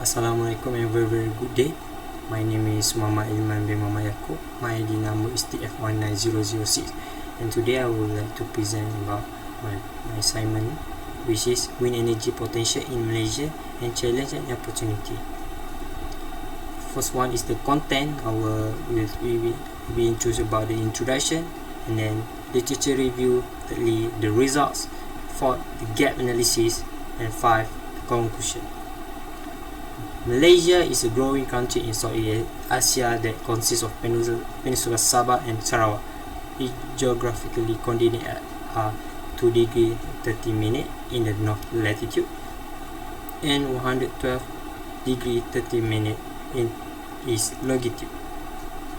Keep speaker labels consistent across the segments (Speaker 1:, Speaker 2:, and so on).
Speaker 1: Assalamualaikum and very good day. My name is Mama Ilman bin Mama Yaakob. My ID number is TF19006, and today I would like to present about my assignment, which is wind energy potential in Malaysia and challenge and opportunity. First one is the content. We introduce about the introduction, and then literature review, thirdly the results, fourth the gap analysis, and five the conclusion. Malaysia is a growing country in Southeast Asia that consists of Peninsula Sabah and Sarawak. It geographically coordinated at 2 degree 30 minutes in the north latitude and 112 degree 30 minutes in east longitude.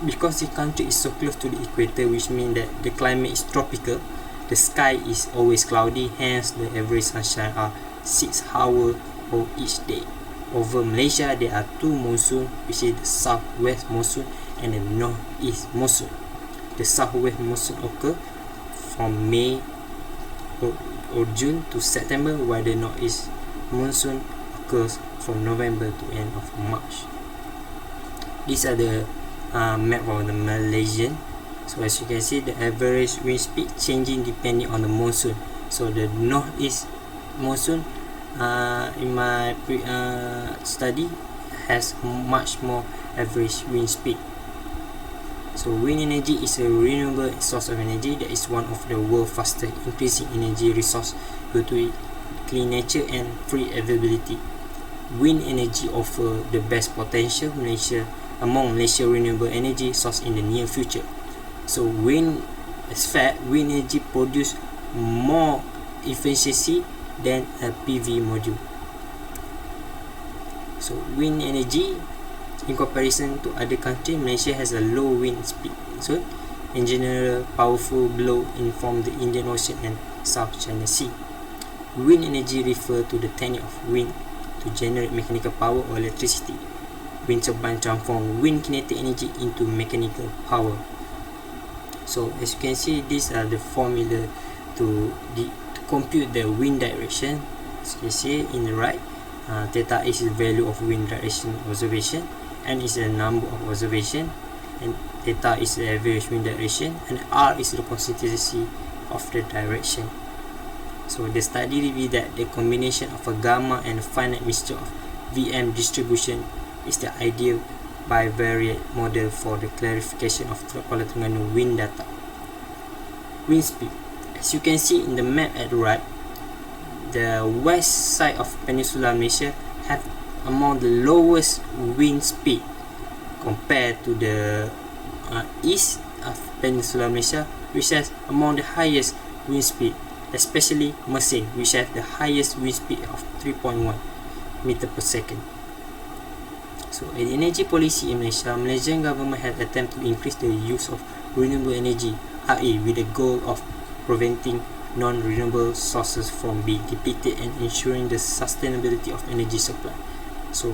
Speaker 1: Because the country is so close to the equator, which means that the climate is tropical, the sky is always cloudy, hence the average sunshine are 6 hours of each day. Over Malaysia, there are two monsoons, which is the southwest monsoon and the northeast monsoon. The southwest monsoon occurs from May or June to September, while the northeast monsoon occurs from November to end of March. These are the map of the Malaysian. So as you can see, the average wind speed changing depending on the monsoon. So the northeast monsoon in my study has much more average wind speed. So wind energy is a renewable source of energy that is one of the world's fastest increasing energy resource due to its clean nature and free availability. Wind energy offer the best potential among Malaysia renewable energy source in the near future. So wind energy produce more efficiency than a PV module. So wind energy, in comparison to other countries, Malaysia has a low wind speed. So in general, powerful blow inform the Indian Ocean and South China Sea. Wind energy refer to the technique of wind to generate mechanical power or electricity. Wind turbine transform wind kinetic energy into mechanical power. So as you can see, these are the formula to compute the wind direction. As you can see in the right, theta is the value of wind direction observation, n is the number of observation, and theta is the average wind direction, and r is the consistency of the direction. So the study revealed that the combination of a gamma and a finite mixture of VM distribution is the ideal bivariate model for the clarification of Kuala Terengganu wind data. Wind speed. As you can see in the map at the right, the west side of Peninsula Malaysia have among the lowest wind speed compared to the east of Peninsula Malaysia, which has among the highest wind speed, especially Mersing, which has the highest wind speed of 3.1 meter per second. So in energy policy in Malaysia, Malaysian government has attempted to increase the use of renewable energy (RE) with the goal of preventing non-renewable sources from being depleted and ensuring the sustainability of energy supply. So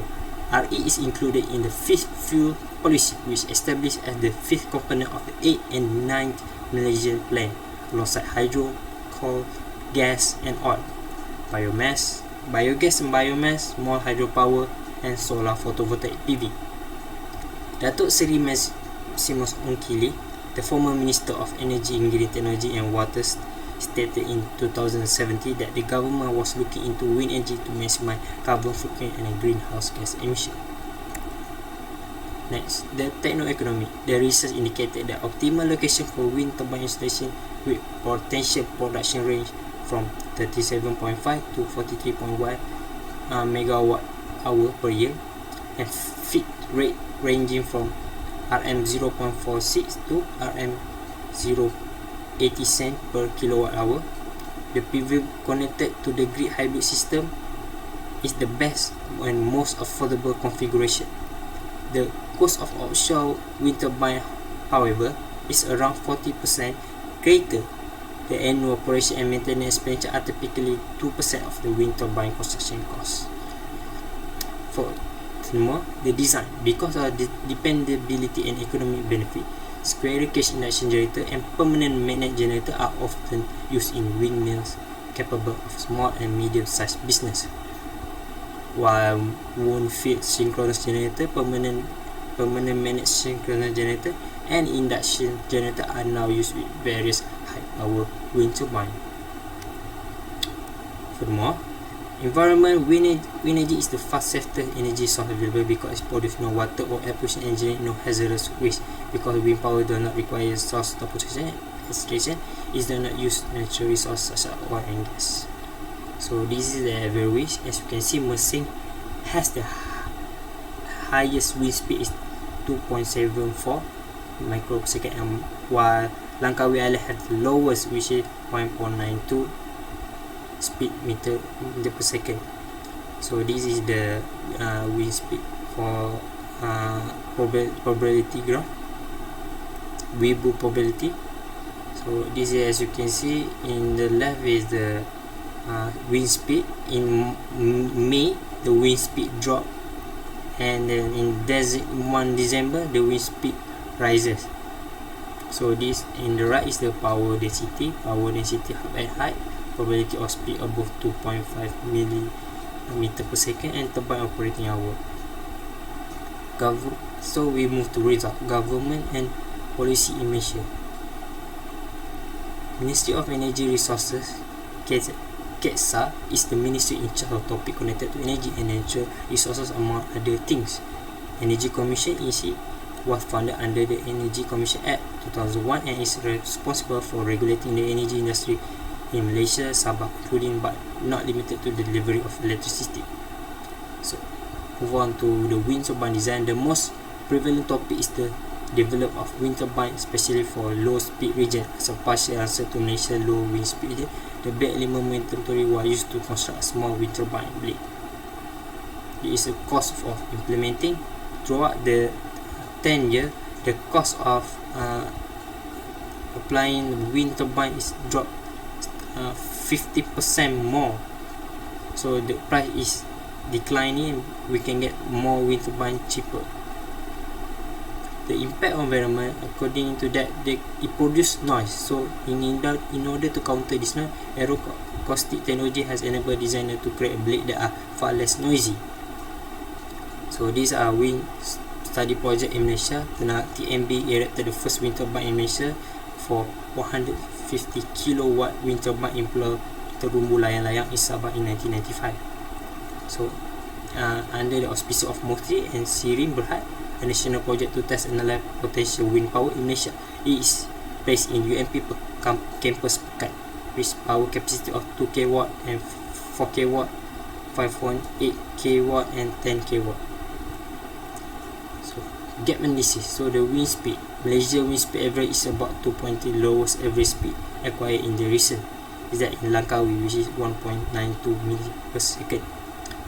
Speaker 1: RE is included in the 5th fuel policy, which is established as the 5th component of the 8th and 9th Malaysian plan, alongside hydro, coal, gas and oil, biogas and biomass, small hydropower and solar photovoltaic PV. Datuk Seri Maximus Ongkili, the former Minister of Energy, Green Technology and Waters, stated in 2017 that the government was looking into wind energy to maximize carbon footprint and greenhouse gas emission. Next, the techno-economy. The research indicated that optimal location for wind turbine installation with potential production range from 37.5 to 43.1 megawatt hour per year, and feed rate ranging from RM 0.46 to RM 0.80 cent per kilowatt hour. The PV connected to the grid hybrid system is the best and most affordable configuration. The cost of offshore wind turbine, however, is around 40% greater. The annual operation and maintenance expenditure are typically 2% of the wind turbine construction cost. Furthermore, the design, because of the dependability and economic benefit, square cage induction generator and permanent magnet generator are often used in windmills capable of small and medium-sized business. while wound field synchronous generator, permanent managed synchronous generator, and induction generator are now used with various high power wind turbine. Furthermore, environment wind energy is the fastest energy source available because it produces no water or air pollution and generate no hazardous waste. Because wind power does not require source transportation, it does not use natural resources such as oil and gas. So this is the average. As you can see, Mersing has the highest wind speed is 2.74 microsecond, and while Langkawi Island has the lowest, which is 1.92 speed meter per second. So this is the wind speed for probability graph, Weibo probability. So this is, as you can see, in the left is the wind speed. In May, the wind speed dropped, and then in 1 December, the wind speed rises. So this in the right is the power density at height, probability of speed above 2.5 millimeter per second, and turbine operating hour. So we move to result, government and policy in Malaysia. Ministry of Energy Resources, KETSA, is the ministry in charge of topic connected to energy and natural resources, among other things. Energy Commission (EC) was founded under the Energy Commission Act 2001 and is responsible for regulating the energy industry in Malaysia, Sabah, including but not limited to the delivery of electricity. So, move on to the wind turbine design. The most prevalent topic is the development of wind turbine, especially for low speed region. As a partial answer to Malaysia low wind speed region, the blade element MEE333 was used to construct a small wind turbine blade. There is a cost of implementing. Throughout the 10 years, the cost of applying wind turbine is dropped 50% more. So the price is declining. We can get more wind turbine cheaper. The impact on environment, according to that, it produces noise. So in order to counter this noise, aeroacoustic technology has enabled designers to create blades that are far less noisy. So these are wind study project in Malaysia. TMB erected the first wind turbine in Malaysia for 150 kilowatt wind turbine in Pulau Terumbu Layang-Layang in Sabah in 1995. So under the auspices of MEE333 and SIRIM Berhad, a national project to test and analyze potential wind power in Malaysia. It is based in UMP campus Pekat, with power capacity of 2 kW and 4 kW, 5.8 kW and 10 kW. So gap analysis. So the wind speed, Malaysia wind speed average is about 2.3, lowest average speed acquired in the recent is that in Langkawi, which is 1.92 millimeter per second.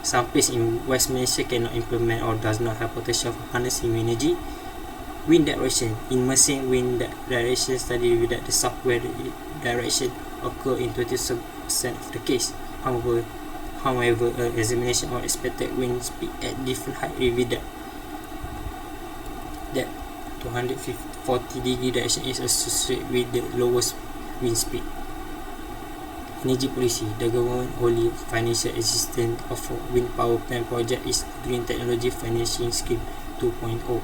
Speaker 1: Some places in West Malaysia cannot implement or does not have potential for harnessing wind energy. Wind direction. In Mersing, wind direction study revealed that the southwest direction occur in 20% of the case. However, examination of expected wind speed at different height revealed that 240 degree direction is associated with the lowest wind speed. Energy policy. The government only financial assistance of wind power plant project is Green Technology Financing Scheme 2.0.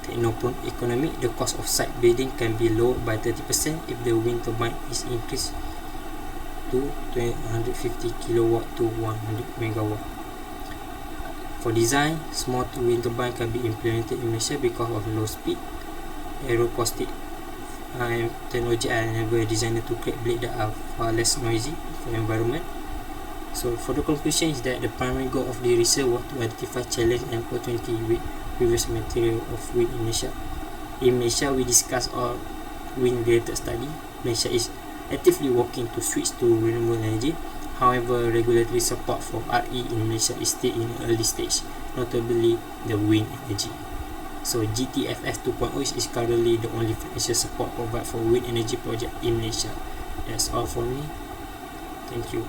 Speaker 1: Techno-economic. The cost of site building can be lowered by 30% if the wind turbine is increased to 250 kilowatt to 100 megawatt. For design, small wind turbine can be implemented in Malaysia because of low speed. Aeroacoustic technology enable designer to create blades that are far less noisy for the environment. So for the conclusion is that the primary goal of the research was to identify challenge and opportunity with previous material of wind in Malaysia. In Malaysia, we discuss all wind related study. Malaysia is actively working to switch to renewable energy. However, regulatory support for RE in Malaysia is still in an early stage, notably the wind energy. So GTFS 2.0 is currently the only financial support provided for wind energy project in Malaysia. That's all for me. Thank you.